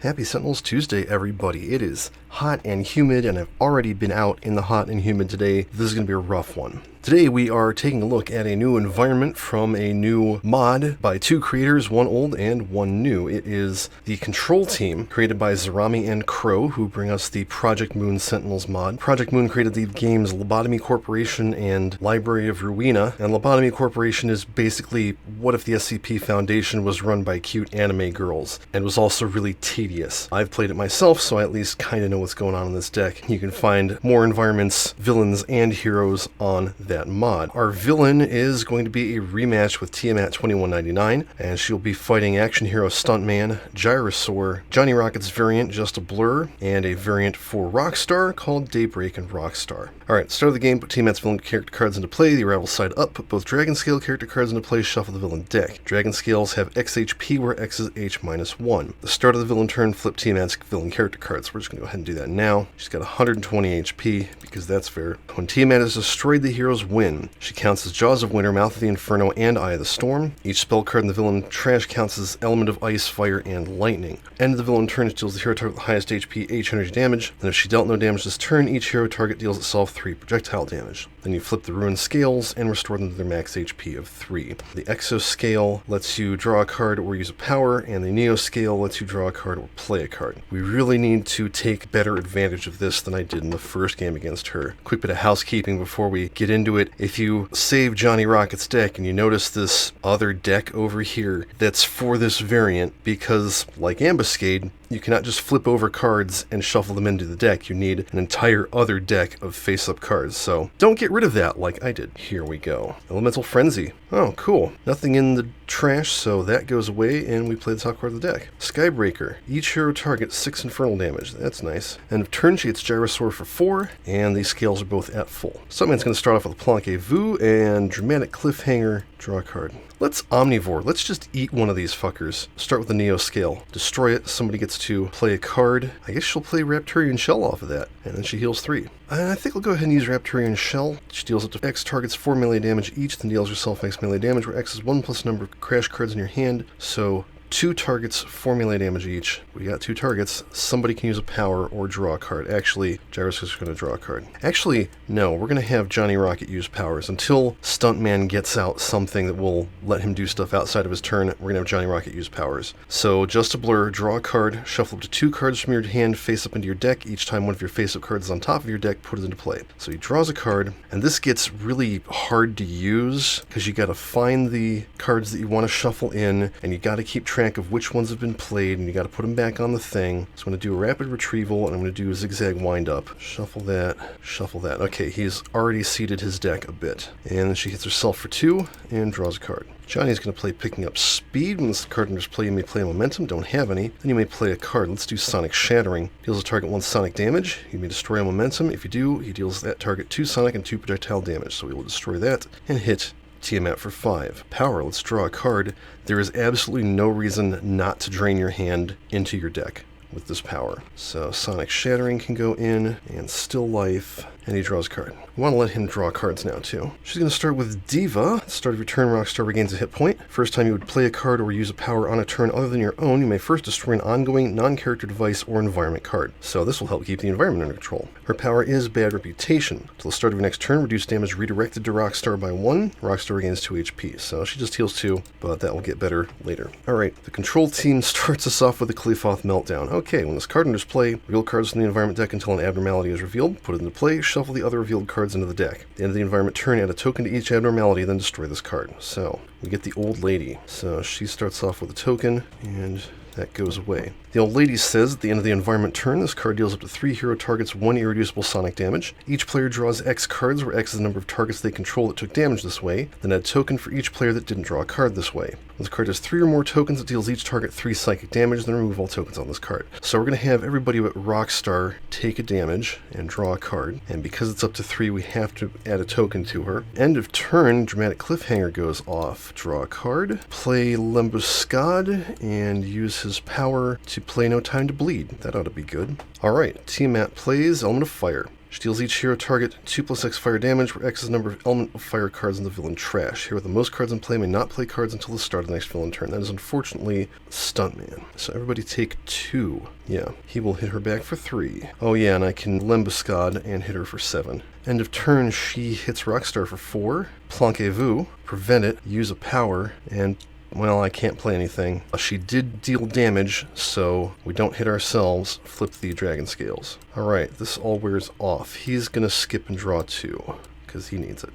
Happy Sentinels Tuesday, everybody. It is hot and humid, and I've already been out in the hot and humid today. This is going to be a rough one. Today we are taking a look at a new environment from a new mod by two creators, one old and one new. It is the Control Team, created by Zarami and Crow, who bring us the Project Moon Sentinels mod. Project Moon created the games Lobotomy Corporation and Library of Ruina, and Lobotomy Corporation is basically what if the SCP Foundation was run by cute anime girls, and was also really tedious. I've played it myself, so I at least kind of know what's going on in this deck. You can find more environments, villains, and heroes on that mod. Our villain is going to be a rematch with Tiamat 2199, and she'll be fighting action hero Stuntman, Gyrosaur, Johnny Rocket's variant Just a Blur, and a variant for Rockstar called Daybreak and Rockstar. Alright, start of the game, put Tiamat's villain character cards into play, the arrival side up, put both Dragon Scale character cards into play, shuffle the villain deck. Dragon Scales have X HP where X is H-1. The start of the villain turn, flip Tiamat's villain character cards. We're just going to go ahead and do that now. She's got 120 HP, because that's fair. When Tiamat is destroyed, the heroes win. She counts as Jaws of Winter, Mouth of the Inferno, and Eye of the Storm. Each spell card in the villain trash counts as Element of Ice, Fire, and Lightning. End of the villain turn, deals the hero target with the highest HP H energy damage, and if she dealt no damage this turn, each hero target deals itself 3 projectile damage. Then you flip the ruined scales and restore them to their max HP of 3. The Exo Scale lets you draw a card or use a power, and the Neo Scale lets you draw a card or play a card. We really need to take better advantage of this than I did in the first game against her. Quick bit of housekeeping before we get into it. If you save Johnny Rocket's deck and you notice this other deck over here that's for this variant, because like Ambuscade, you cannot just flip over cards and shuffle them into the deck. You need an entire other deck of face-up cards, so don't get rid of that like I did. Here we go. Elemental Frenzy. Oh, cool. Nothing in the trash, so that goes away, and we play the top card of the deck. Skybreaker. Each hero targets 6 infernal damage. That's nice. End of turn, she hits Gyrosaur for 4, and these scales are both at full. Stuntman's going to start off with a Planque Vu and Dramatic Cliffhanger. Draw a card. Let's Omnivore. Let's just eat one of these fuckers. Start with the Neo Scale. Destroy it. Somebody gets to play a card. I guess she'll play Rapturian Shell off of that. And then she heals 3. I think we'll go ahead and use Rapturian Shell. She deals up to X targets 4 melee damage each, then deals yourself X melee damage, where X is 1 plus number of crash cards in your hand. So 2 targets, 4 melee damage each. We got 2 targets. Somebody can use a power or draw a card. Actually, Gyros is going to draw a card. Actually, no, we're going to have Johnny Rocket use powers. Until Stuntman gets out something that will let him do stuff outside of his turn, we're going to have Johnny Rocket use powers. So, Just a Blur, draw a card, shuffle up to 2 cards from your hand, face up into your deck. Each time one of your face-up cards is on top of your deck, put it into play. So he draws a card, and this gets really hard to use, because you got to find the cards that you want to shuffle in, and you got to keep track of which ones have been played, and you got to put them back on the thing. So I'm going to do a rapid retrieval, and I'm going to do a zigzag wind up. Shuffle that, shuffle that. Okay, he's already seeded his deck a bit. And then she hits herself for 2 and draws a card. Johnny's going to play Picking Up Speed. When this card enters play, you may play a Momentum. Don't have any. Then you may play a card. Let's do Sonic Shattering. Deals a target 1 sonic damage. You may destroy a Momentum. If you do, he deals that target 2 sonic and 2 projectile damage. So we will destroy that and hit Tiamat for 5. Power, let's draw a card. There is absolutely no reason not to drain your hand into your deck with this power. So Sonic Shattering can go in, and Still Life, and he draws a card. We want to let him draw cards now, too. She's going to start with Diva. At the start of your turn, Rockstar regains a hit point. First time you would play a card or use a power on a turn other than your own, you may first destroy an ongoing non-character device or environment card. So this will help keep the environment under control. Her power is Bad Reputation. Till the start of your next turn, reduce damage redirected to Rockstar by 1. Rockstar regains 2 HP. So she just heals 2, but that will get better later. Alright, the Control Team starts us off with the Qlipoth Meltdown. Okay, when this card enters play, reveal cards from the environment deck until an abnormality is revealed. Put it into play, shuffle the other revealed cards into the deck. At the end of the environment turn, add a token to each abnormality, then destroy this card. So, we get the Old Lady. So, she starts off with a token, and that goes away. The Old Lady says at the end of the environment turn, this card deals up to 3 hero targets 1 irreducible sonic damage. Each player draws X cards, where X is the number of targets they control that took damage this way. Then add a token for each player that didn't draw a card this way. When this card has 3 or more tokens, it deals each target 3 psychic damage, then remove all tokens on this card. So we're going to have everybody but Rockstar take a damage and draw a card. And because it's up to 3, we have to add a token to her. End of turn, Dramatic Cliffhanger goes off. Draw a card, play Lembuscade, and use his power to play No Time to Bleed. That ought to be good. Alright, Tiamat plays Element of Fire. She deals each hero target 2+X fire damage, where X is the number of element of fire cards in the villain trash. Hero with the most cards in play may not play cards until the start of the next villain turn. That is unfortunately Stuntman. So everybody take 2. Yeah, he will hit her back for 3. Oh yeah, and I can Lembuscade and hit her for 7. End of turn, she hits Rockstar for 4. Planquez-vous, prevent it, use a power, and well, I can't play anything. She did deal damage, so we don't hit ourselves. Flip the dragon scales. Alright, this all wears off. He's gonna skip and draw 2, because he needs it.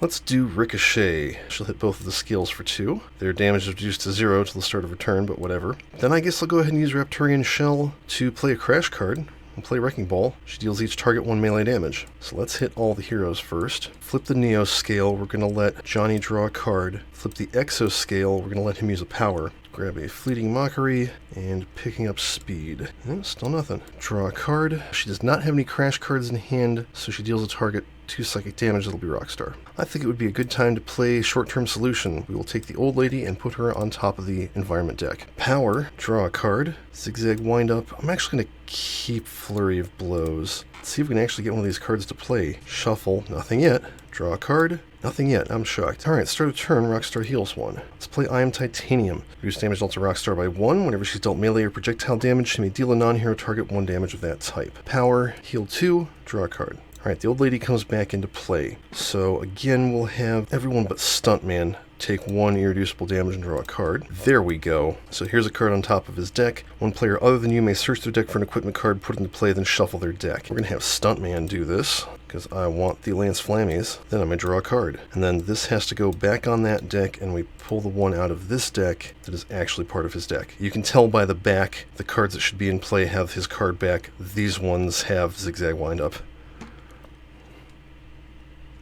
Let's do Ricochet. She'll hit both of the skills for 2. Their damage is reduced to 0 till the start of her turn, but whatever. Then I guess I'll go ahead and use Raptorian Shell to play a Crash card. And play Wrecking Ball. She deals each target 1 melee damage. So let's hit all the heroes first. Flip the Neo scale, we're going to let Johnny draw a card. Flip the Exo scale, we're going to let him use a power. Grab a Fleeting Mockery, and picking up speed. Still nothing. Draw a card. She does not have any Crash cards in hand, so she deals a target 2 psychic damage, that'll be Rockstar. I think it would be a good time to play Short-Term Solution. We will take the old lady and put her on top of the environment deck. Power, draw a card, Zigzag Wind-Up. I'm actually going to keep Flurry of Blows. Let's see if we can actually get one of these cards to play. Shuffle, nothing yet. Draw a card, nothing yet. I'm shocked. Alright, start of turn, Rockstar heals 1. Let's play I Am Titanium. Reduce damage dealt to Rockstar by 1. Whenever she's dealt melee or projectile damage, she may deal a non-hero target 1 damage of that type. Power, heal 2, draw a card. Alright, the old lady comes back into play. So again, we'll have everyone but Stuntman take 1 irreducible damage and draw a card. There we go. So here's a card on top of his deck. One player other than you may search their deck for an equipment card, put it into play, then shuffle their deck. We're going to have Stuntman do this, because I want the Lance Flammies. Then I'm going to draw a card. And then this has to go back on that deck, and we pull the one out of this deck that is actually part of his deck. You can tell by the back, the cards that should be in play have his card back. These ones have Zigzag Wind-Up.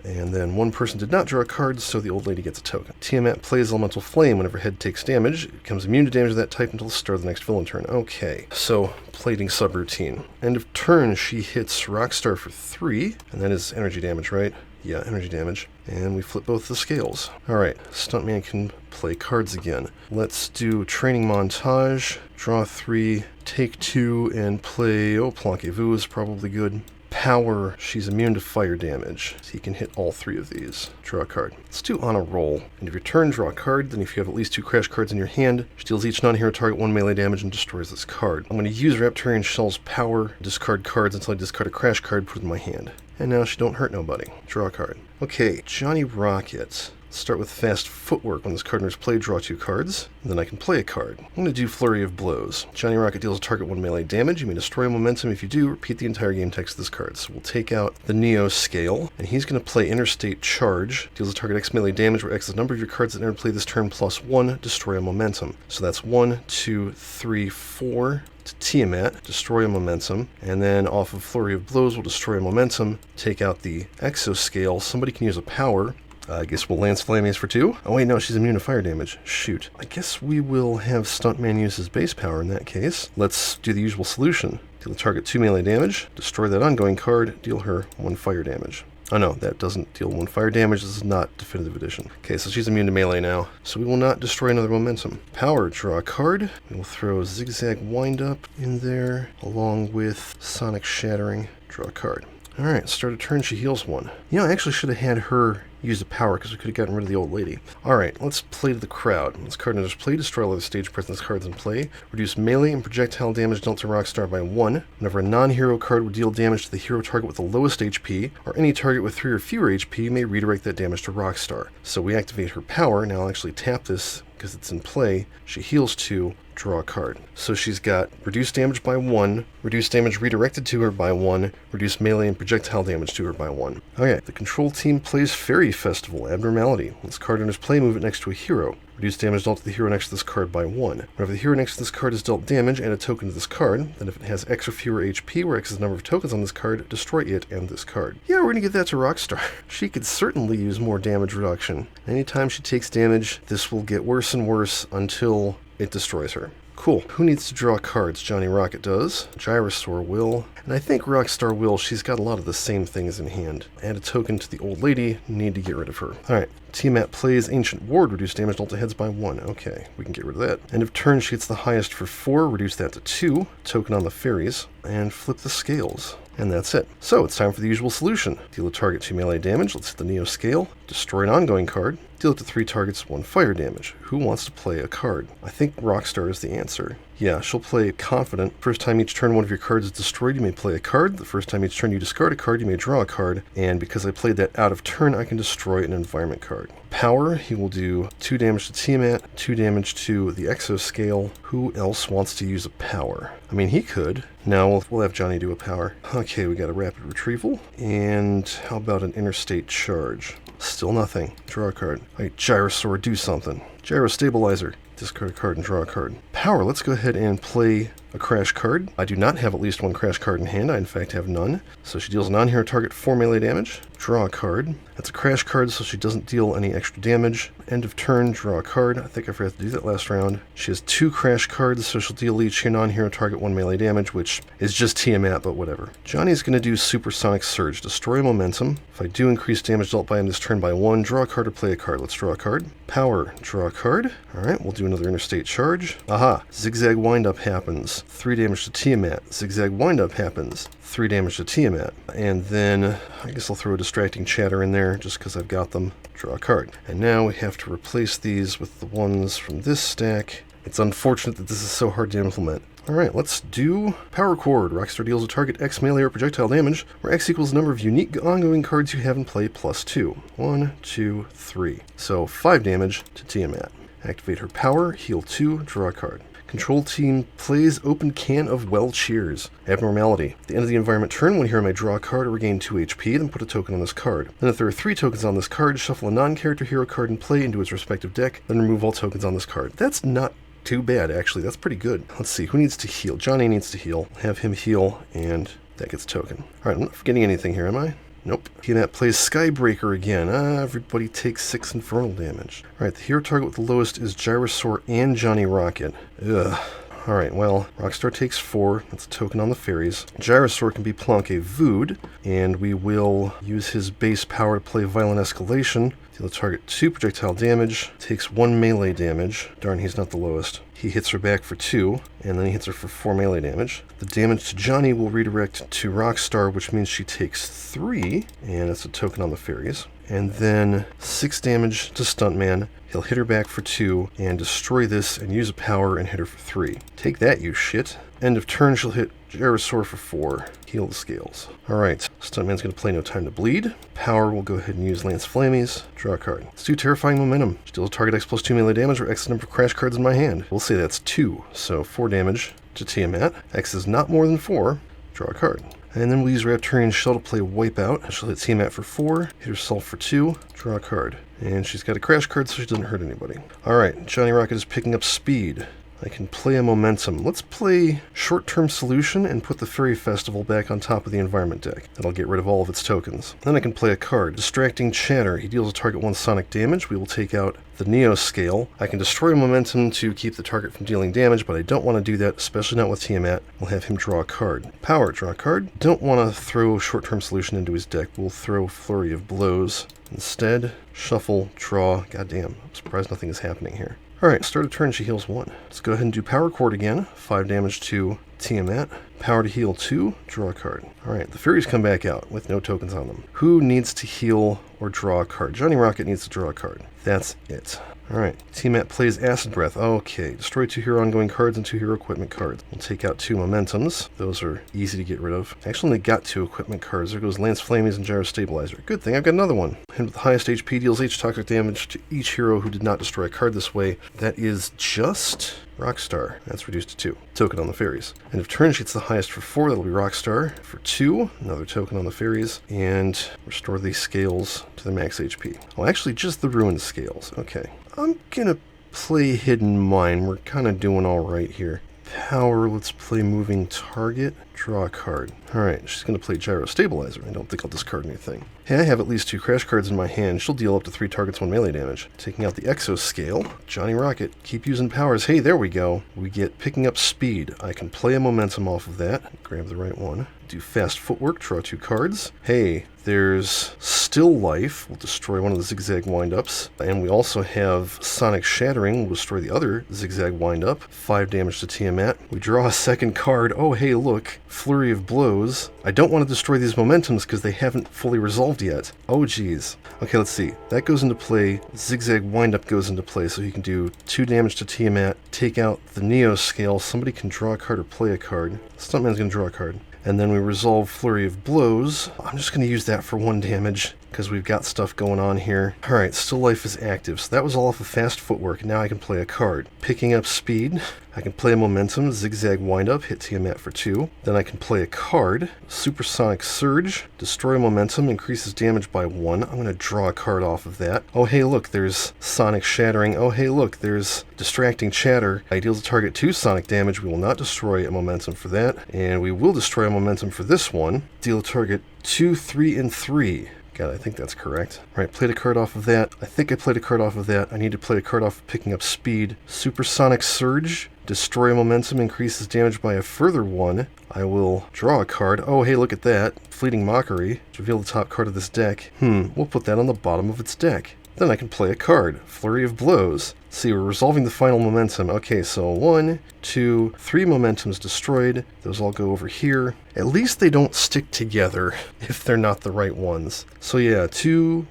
And then one person did not draw a card, so the old lady gets a token. Tiamat plays Elemental Flame. Whenever head takes damage, it becomes immune to damage of that type until the start of the next villain turn. Okay, so plating subroutine. End of turn, she hits Rockstar for 3, and that is energy damage, right? Yeah, energy damage. And we flip both the scales. Alright, Stuntman can play cards again. Let's do Training Montage, draw 3, take 2, and play... Oh, Planquez-vous is probably good. Power, she's immune to fire damage, so you can hit all 3 of these. Draw a card. Let's do On a Roll. End of your turn, draw a card, then if you have at least 2 Crash cards in your hand, she deals each non-hero target 1 melee damage and destroys this card. I'm going to use Raptorian Shell's power, discard cards until I discard a Crash card, put it in my hand. And now she don't hurt nobody. Draw a card. Okay, Johnny Rocket. Start with Fast Footwork. When this card enters play, draw 2 cards. And then I can play a card. I'm going to do Flurry of Blows. Johnny Rocket deals a target 1 melee damage. You may destroy momentum. If you do, repeat the entire game text of this card. So we'll take out the Neo scale, and he's going to play Interstate Charge. Deals a target X melee damage, where X is the number of your cards that enter play this turn plus 1. Destroy a momentum. So that's 1, 2, 3, 4... to Tiamat, destroy a momentum, and then off of Flurry of Blows, we'll destroy a momentum, take out the Exo scale. Somebody can use a power. I guess we'll Lance Flammies for 2. Oh wait, no, she's immune to fire damage. Shoot. I guess we will have Stuntman use his base power in that case. Let's do the usual solution. Deal the target 2 melee damage, destroy that ongoing card, deal her 1 fire damage. Oh no, that doesn't deal 1 fire damage. This is not Definitive Edition. Okay, so she's immune to melee now. So we will not destroy another momentum. Power, draw a card. We will throw Zigzag Wind-Up in there, along with Sonic Shattering. Draw a card. Alright, start a turn, she heals 1. You know, I actually should have had her use a power, because we could have gotten rid of the old lady. Alright, let's play to the crowd. This card enters play, destroy all other stage presence cards in play, reduce melee and projectile damage dealt to Rockstar by 1. Whenever a non-hero card would deal damage to the hero target with the lowest HP, or any target with 3 or fewer HP, may redirect that damage to Rockstar. So we activate her power. Now I'll actually tap this, because it's in play. She heals 2, draw a card. So she's got reduced damage by 1, reduced damage redirected to her by 1, reduced melee and projectile damage to her by 1. Okay, the control team plays Fairy Festival, Abnormality. When this card enters play, move it next to a hero. Reduce damage dealt to the hero next to this card by 1. Whenever the hero next to this card is dealt damage, add a token to this card. Then if it has X or fewer HP, where X is the number of tokens on this card, destroy it and this card. Yeah, we're gonna give that to Rockstar. She could certainly use more damage reduction. Anytime she takes damage, this will get worse and worse until it destroys her. Cool. Who needs to draw cards? Johnny Rocket does. Gyrosaur will. And I think Rockstar will. She's got a lot of the same things in hand. Add a token to the old lady. Need to get rid of her. Alright. Tiamat plays Ancient Ward, reduce damage dealt to heads by 1. Okay, we can get rid of that. End of turn, she gets the highest for 4, reduce that to 2, token on the fairies, and flip the scales. And that's it. So it's time for the usual solution. Deal a target 2 melee damage, let's hit the Neo scale, destroy an ongoing card, deal it to 3 targets 1 fire damage. Who wants to play a card? I think Rockstar is the answer. Yeah, she'll play Confident. First time each turn one of your cards is destroyed, you may play a card. The first time each turn you discard a card, you may draw a card. And because I played that out of turn, I can destroy an environment card. Power, he will do 2 damage to Tiamat, 2 damage to the Exoscale. Who else wants to use a power? I mean, he could. No, we'll have Johnny do a power. Okay, we got a rapid retrieval. And how about an interstate charge? Still nothing. Draw a card. Alright, Gyrosaur, do something. Gyro Stabilizer. Discard a card and draw a card. Power, let's go ahead and play a crash card. I do not have at least 1 crash card in hand. I, in fact, have none. So she deals a non-hero target 4 melee damage. Draw a card. That's a crash card, so she doesn't deal any extra damage. End of turn, draw a card. I think I forgot to do that last round. She has 2 crash cards, so she'll deal each non-hero target 1 melee damage, which is just Tiamat, but whatever. Johnny's going to do Supersonic Surge. Destroy momentum. If I do increase damage dealt by him this turn by 1, draw a card or play a card. Let's draw a card. Power, draw a card. Alright, we'll do another interstate charge. Aha! Zigzag Windup happens. 3 damage to Tiamat. Zigzag Windup happens. 3 damage to Tiamat. And then I guess I'll throw a Distracting Chatter in there just because I've got them. Draw a card. And now we have to replace these with the ones from this stack. It's unfortunate that this is so hard to implement. Alright, let's do Power Chord. Rockstar deals a target X melee or projectile damage, where X equals the number of unique ongoing cards you have in play plus 2. 1, 2, 3. So 5 damage to Tiamat. Activate her power, heal 2, draw a card. Control team plays Open Can of Well Cheers. Abnormality. At the end of the environment turn, when hero may draw a card or regain 2 HP, then put a token on this card. Then if there are 3 tokens on this card, shuffle a non-character hero card in play into its respective deck, then remove all tokens on this card. That's not too bad, actually. That's pretty good. Let's see, who needs to heal? Johnny needs to heal. Have him heal, and that gets token. Alright, I'm not forgetting anything here, am I? Nope. Tiamat plays Skybreaker again. Everybody takes 6 infernal damage. Alright, the hero target with the lowest is Gyrosaur and Johnny Rocket. Ugh. Alright, well, Rockstar takes 4. That's a token on the fairies. Gyrosaur can be Planque Vood, and we will use his base power to play Violent Escalation. Deal a target 2 projectile damage, takes 1 melee damage. Darn, he's not the lowest. He hits her back for 2, and then he hits her for 4 melee damage. The damage to Johnny will redirect to Rockstar, which means she takes 3, and that's a token on the fairies. And then 6 damage to Stuntman. He'll hit her back for 2, and destroy this, and use a power, and hit her for 3. Take that, you shit. End of turn, she'll hit Gyrosaur for 4. Heal the scales. Alright, Stuntman's going to play No Time to Bleed. Power will go ahead and use Lance Flamies. Draw a card. Let's do Terrifying Momentum. She deals target X plus 2 melee damage or X number of crash cards in my hand. We'll say that's 2, so 4 damage to Tiamat. X is not more than 4. Draw a card. And then we'll use Rapturian Shell to play Wipeout. She'll hit Tiamat for 4, hit herself for 2, draw a card. And she's got a crash card, so she doesn't hurt anybody. Alright, Johnny Rocket is picking up speed. I can play a Momentum. Let's play Short-Term Solution and put the Fairy Festival back on top of the environment deck. That'll get rid of all of its tokens. Then I can play a card. Distracting Chatter. He deals a target 1 sonic damage. We will take out the Neo scale. I can destroy a Momentum to keep the target from dealing damage, but I don't want to do that, especially not with Tiamat. We'll have him draw a card. Power, draw a card. Don't want to throw Short-Term Solution into his deck. We'll throw Flurry of Blows. Instead, shuffle, draw. Goddamn, I'm surprised nothing is happening here. Alright, start a turn, she heals 1. Let's go ahead and do Power Chord again. 5 damage to Tiamat. Power to heal 2, draw a card. Alright, the Fairies come back out with no tokens on them. Who needs to heal or draw a card? Johnny Rocket needs to draw a card. That's it. Alright, Tiamat plays Acid Breath. Okay, destroy 2 hero ongoing cards and 2 hero equipment cards. We'll take out 2 Momentums. Those are easy to get rid of. I actually only got 2 equipment cards. There goes Lance Flamies and Gyro Stabilizer. Good thing I've got another one. And with the highest HP deals H toxic damage to each hero who did not destroy a card this way. That is just Rockstar. That's reduced to 2. Token on the fairies. And if turn she gets the highest for 4, that'll be Rockstar. For 2, another token on the fairies. And restore these scales to their max HP. Oh, actually just the ruined scales. Okay. I'm gonna play Hidden Mine. We're kind of doing all right here. Power, let's play Moving Target. Draw a card. Alright, she's gonna play Gyro Stabilizer. I don't think I'll discard anything. Hey, I have at least 2 crash cards in my hand. She'll deal up to 3 targets 1 melee damage. Taking out the Exoscale. Johnny Rocket, keep using powers. Hey, there we go. We get picking up speed. I can play a momentum off of that. Grab the right one. Do fast footwork, draw 2 cards. Hey, there's Still Life. We'll destroy one of the zigzag windups. And we also have Sonic Shattering. We'll destroy the other zigzag windup. 5 damage to Tiamat. We draw a second card. Oh, hey, look. Flurry of Blows. I don't want to destroy these momentums because they haven't fully resolved yet. Oh, geez. Okay, let's see. That goes into play. Zigzag windup goes into play, so you can do 2 damage to Tiamat. Take out the Neo Scale. Somebody can draw a card or play a card. Stuntman's going to draw a card. And then we resolve Flurry of Blows. I'm just going to use that for 1 damage because we've got stuff going on here. Alright, Still Life is active. So that was all off of fast footwork. Now I can play a card. Picking up speed. I can play a momentum, zigzag windup, hit Tiamat for 2. Then I can play a card. Supersonic Surge. Destroy momentum, increases damage by 1. I'm going to draw a card off of that. Oh hey look, there's Sonic Shattering. Oh hey look, there's Distracting Chatter. I deals a target 2 sonic damage. We will not destroy a momentum for that. And we will destroy a momentum for this one. Deal a target 2, 3, and 3. God, I think that's correct. Alright, played a card off of that. I think I played a card off of that. I need to play a card off of picking up speed. Supersonic Surge. Destroy a momentum, increases damage by a further 1. I will draw a card. Oh, hey, look at that. Fleeting Mockery. Reveal the top card of this deck. We'll put that on the bottom of its deck. Then I can play a card. Flurry of Blows. See, we're resolving the final momentum. Okay, so 1, 2, 3 momentums destroyed. Those all go over here. At least they don't stick together if they're not the right ones. So yeah, 3,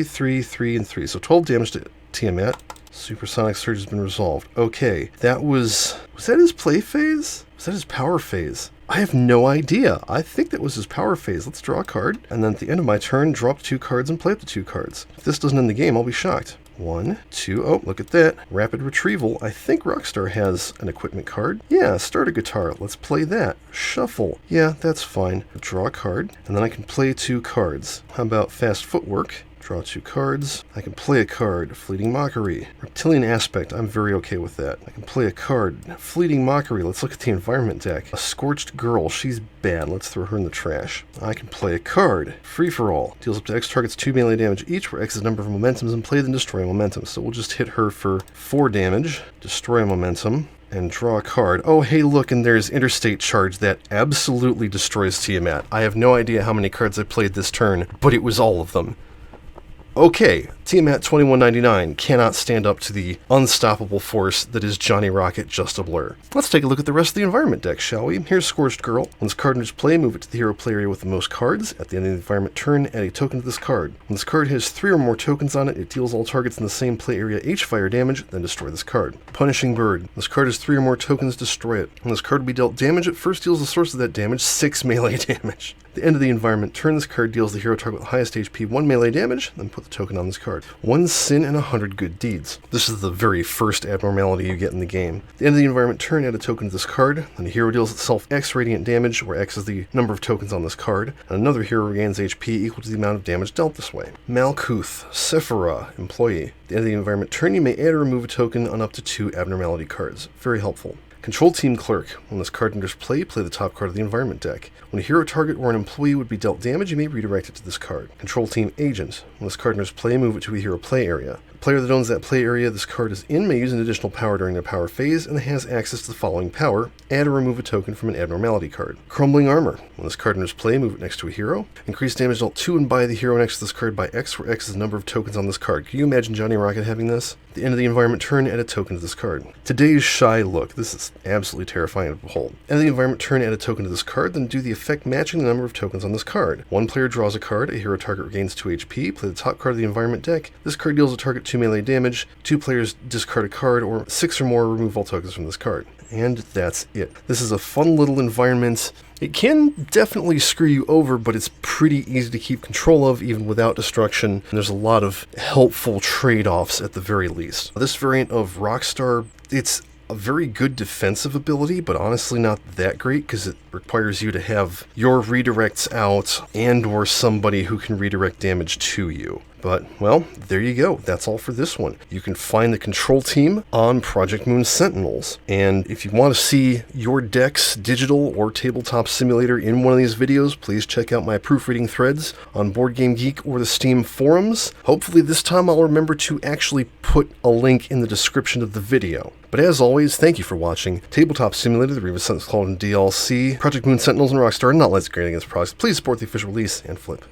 3, and 3. So 12 damage to Tiamat. Supersonic Surge has been resolved. Okay, that was that his play phase? Was that his power phase? I have no idea. I think that was his power phase. Let's draw a card. And then at the end of my turn, draw up 2 cards and play up to 2 cards. If this doesn't end the game, I'll be shocked. 1, 2, oh, look at that. Rapid Retrieval. I think Rockstar has an equipment card. Yeah, start a guitar. Let's play that. Shuffle. Yeah, that's fine. Draw a card, and then I can play 2 cards. How about Fast Footwork? Draw 2 cards. I can play a card. Fleeting Mockery. Reptilian Aspect. I'm very okay with that. I can play a card. Fleeting Mockery. Let's look at the environment deck. A Scorched Girl. She's bad. Let's throw her in the trash. I can play a card. Free for All. Deals up to X targets 2 melee damage each, where X is the number of momentums and play then destroy a momentum. So we'll just hit her for 4 damage. Destroy a momentum. And draw a card. Oh, hey, look, and there's Interstate Charge that absolutely destroys Tiamat. I have no idea how many cards I played this turn, but it was all of them. Okay, Tiamat 2199 cannot stand up to the unstoppable force that is Johnny Rocket just a blur. Let's take a look at the rest of the environment deck, shall we? Here's Scorched Girl. When this card enters play, move it to the hero play area with the most cards. At the end of the environment turn, add a token to this card. When this card has 3 or more tokens on it, it deals all targets in the same play area H fire damage, then destroy this card. Punishing Bird. When this card has 3 or more tokens, destroy it. When this card will be dealt damage, it first deals the source of that damage 6 melee damage. At the end of the environment turn, this card deals the hero target with the highest HP 1 melee damage, then put the token on this card. 1 sin and 100 good deeds. This is the very first abnormality you get in the game. At the end of the environment turn, add a token to this card, then the hero deals itself X radiant damage, where X is the number of tokens on this card, and another hero regains HP equal to the amount of damage dealt this way. Malkuth, Sephira, Employee. At the end of the environment turn, you may add or remove a token on up to 2 abnormality cards. Very helpful. Control Team Clerk. When this card enters play, play the top card of the environment deck. When a hero target or an employee would be dealt damage, you may redirect it to this card. Control Team Agent. When this card enters play, move it to a hero play area. The player that owns that play area this card is in may use an additional power during their power phase and has access to the following power: add or remove a token from an abnormality card. Crumbling Armor. When this card enters play, move it next to a hero. Increase damage dealt to and by the hero next to this card by X, where X is the number of tokens on this card. Can you imagine Johnny Rocket having this? At the end of the environment turn, add a token to this card. Today's Shy Look. This is absolutely terrifying to behold. End of the environment turn, add a token to this card, then do the effect matching the number of tokens on this card. One player draws a card, a hero target regains 2 HP, play the top card of the environment deck. This card deals a target 2 melee damage. 2 players discard a card, or 6 or more remove all tokens from this card. And that's it. This is a fun little environment. It can definitely screw you over, but it's pretty easy to keep control of, even without destruction. And there's a lot of helpful trade-offs at the very least. This variant of Rockstar, it's a very good defensive ability, but honestly not that great because it requires you to have your redirects out and or somebody who can redirect damage to you. But, well, there you go. That's all for this one. You can find the control team on Project Moon Sentinels. And if you want to see your deck's digital or tabletop simulator in one of these videos, please check out my proofreading threads on Board Game Geek or the Steam forums. Hopefully this time I'll remember to actually put a link in the description of the video. But as always, thank you for watching Tabletop Simulator, the Rematch Sentinels called in DLC, Project Moon Sentinels, and Rockstar, not Let's Grade Against Products. Please support the official release and flip.